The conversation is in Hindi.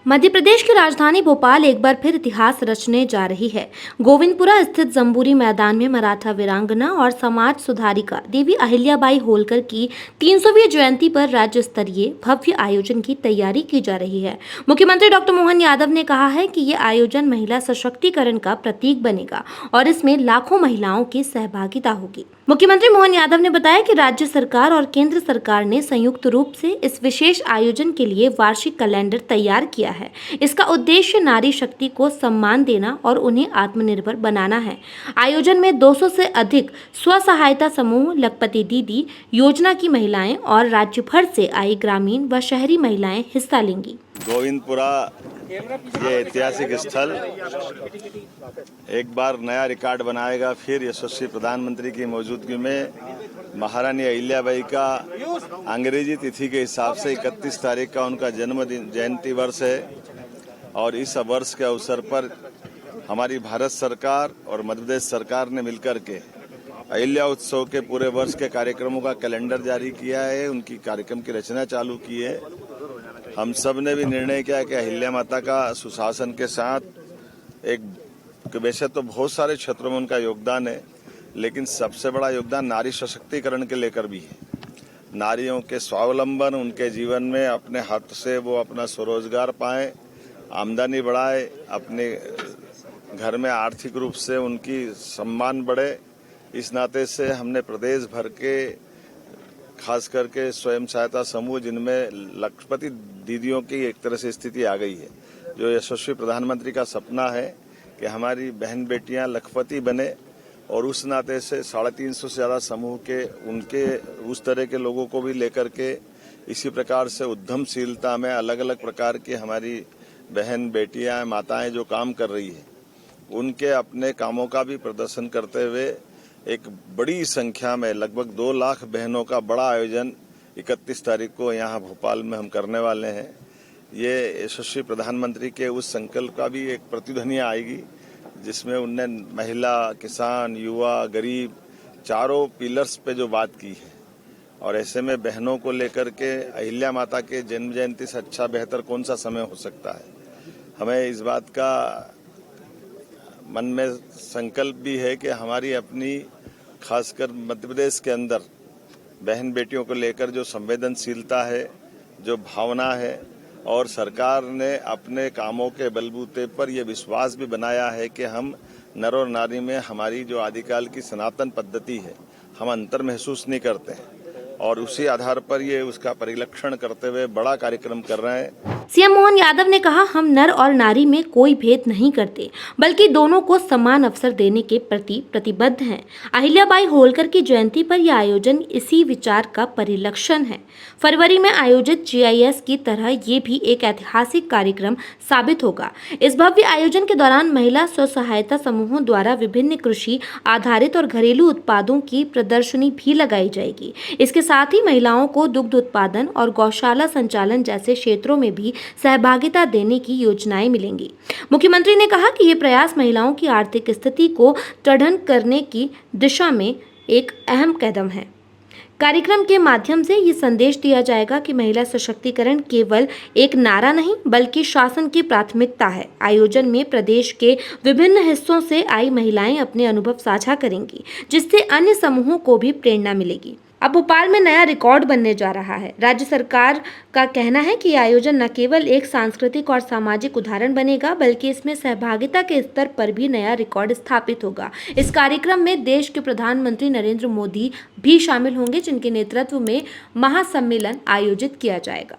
मध्य प्रदेश की राजधानी भोपाल एक बार फिर इतिहास रचने जा रही है। गोविंदपुरा स्थित जंबूरी मैदान में मराठा वीरांगना और समाज सुधारिका देवी अहिल्याबाई होलकर की 300वीं जयंती पर राज्य स्तरीय भव्य आयोजन की तैयारी की जा रही है। मुख्यमंत्री डॉक्टर मोहन यादव ने कहा है कि ये आयोजन महिला सशक्तिकरण का प्रतीक बनेगा और इसमें लाखों महिलाओं की सहभागिता होगी। मुख्यमंत्री मोहन यादव ने बताया कि राज्य सरकार और केंद्र सरकार ने संयुक्त रूप से इस विशेष आयोजन के लिए वार्षिक कैलेंडर तैयार किया है। इसका उद्देश्य नारी शक्ति को सम्मान देना और उन्हें आत्मनिर्भर बनाना है। आयोजन में 200 से अधिक स्व सहायता समूह, लखपति दीदी योजना की महिलाएं और राज्य भर से आई ग्रामीण व शहरी महिलाएं हिस्सा लेंगी। गोविंदपुरा ये ऐतिहासिक स्थल एक बार नया रिकॉर्ड बनाएगा। फिर यशस्वी प्रधानमंत्री की मौजूदगी में महारानी अहिल्याबाई का अंग्रेजी तिथि के हिसाब से 31 तारीख का उनका जन्मदिन जयंती वर्ष है और इस वर्ष के अवसर पर हमारी भारत सरकार और मध्य प्रदेश सरकार ने मिलकर के अहिल्या उत्सव के पूरे वर्ष के कार्यक्रमों का कैलेंडर जारी किया है। उनकी कार्यक्रम की रचना चालू की है। हम सब ने भी निर्णय किया कि अहिल्या माता का सुशासन के साथ एक वैसे तो बहुत सारे क्षेत्रों में उनका योगदान है, लेकिन सबसे बड़ा योगदान नारी सशक्तिकरण के लेकर भी है। नारियों के स्वावलंबन, उनके जीवन में अपने हाथ से वो अपना स्वरोजगार पाएं, आमदनी बढ़ाए, अपने घर में आर्थिक रूप से उनकी सम्मान बढ़े। इस नाते से हमने प्रदेश भर के खास करके स्वयं सहायता समूह जिनमें लखपति दीदियों की एक तरह से स्थिति आ गई है, जो यशस्वी प्रधानमंत्री का सपना है कि हमारी बहन बेटियां लखपति बने, और उस नाते से 350 से ज्यादा समूह के उनके उस तरह के लोगों को भी लेकर के इसी प्रकार से उद्यमशीलता में अलग अलग प्रकार की हमारी बहन बेटियां माताएं जो काम कर रही है उनके अपने कामों का भी प्रदर्शन करते हुए एक बड़ी संख्या में लगभग 2 लाख बहनों का बड़ा आयोजन 31 तारीख को यहाँ भोपाल में हम करने वाले हैं। ये यशस्वी प्रधानमंत्री के उस संकल्प का भी एक प्रतिध्वनि आएगी जिसमें उनने महिला, किसान, युवा, गरीब चारों पिलर्स पे जो बात की है, और ऐसे में बहनों को लेकर के अहिल्या माता के जन्म जयंती से अच्छा बेहतर कौन सा समय हो सकता है। हमें इस बात का मन में संकल्प भी है कि हमारी अपनी खासकर मध्य प्रदेश के अंदर बहन बेटियों को लेकर जो संवेदनशीलता है, जो भावना है, और सरकार ने अपने कामों के बलबूते पर यह विश्वास भी बनाया है कि हम नर और नारी में हमारी जो आदिकाल की सनातन पद्धति है हम अंतर महसूस नहीं करते हैं, और उसी आधार पर ये उसका परिलक्षण करते हुए बड़ा कार्यक्रम कर रहे हैं। सीएम मोहन यादव ने कहा, हम नर और नारी में कोई भेद नहीं करते, बल्कि दोनों को समान अवसर देने के प्रति प्रतिबद्ध हैं। अहिल्याबाई होलकर की जयंती पर यह आयोजन इसी विचार का परिलक्षण है। फरवरी में आयोजित GIS की तरह ये भी एक ऐतिहासिक कार्यक्रम साबित होगा। इस भव्य आयोजन के दौरान महिला स्व सहायता समूहों द्वारा विभिन्न कृषि आधारित और घरेलू उत्पादों की प्रदर्शनी भी लगाई जाएगी। इसके साथ ही महिलाओं को दुग्ध उत्पादन और गौशाला संचालन जैसे क्षेत्रों में भी सहभागिता देने की योजनाएं मिलेंगी। मुख्यमंत्री ने कहा कि ये प्रयास महिलाओं की आर्थिक स्थिति को दृढ़ करने की दिशा में एक अहम कदम है। कार्यक्रम के माध्यम से ये संदेश दिया जाएगा कि महिला सशक्तिकरण केवल एक नारा नहीं, बल्कि शासन की प्राथमिकता है। आयोजन में प्रदेश के विभिन्न हिस्सों से आई महिलाएं अपने अनुभव साझा करेंगी, जिससे अन्य समूहों को भी प्रेरणा मिलेगी। अब भोपाल में नया रिकॉर्ड बनने जा रहा है। राज्य सरकार का कहना है कि यह आयोजन न केवल एक सांस्कृतिक और सामाजिक उदाहरण बनेगा, बल्कि इसमें सहभागिता के स्तर पर भी नया रिकॉर्ड स्थापित होगा। इस कार्यक्रम में देश के प्रधानमंत्री नरेंद्र मोदी भी शामिल होंगे, जिनके नेतृत्व में महासम्मेलन आयोजित किया जाएगा।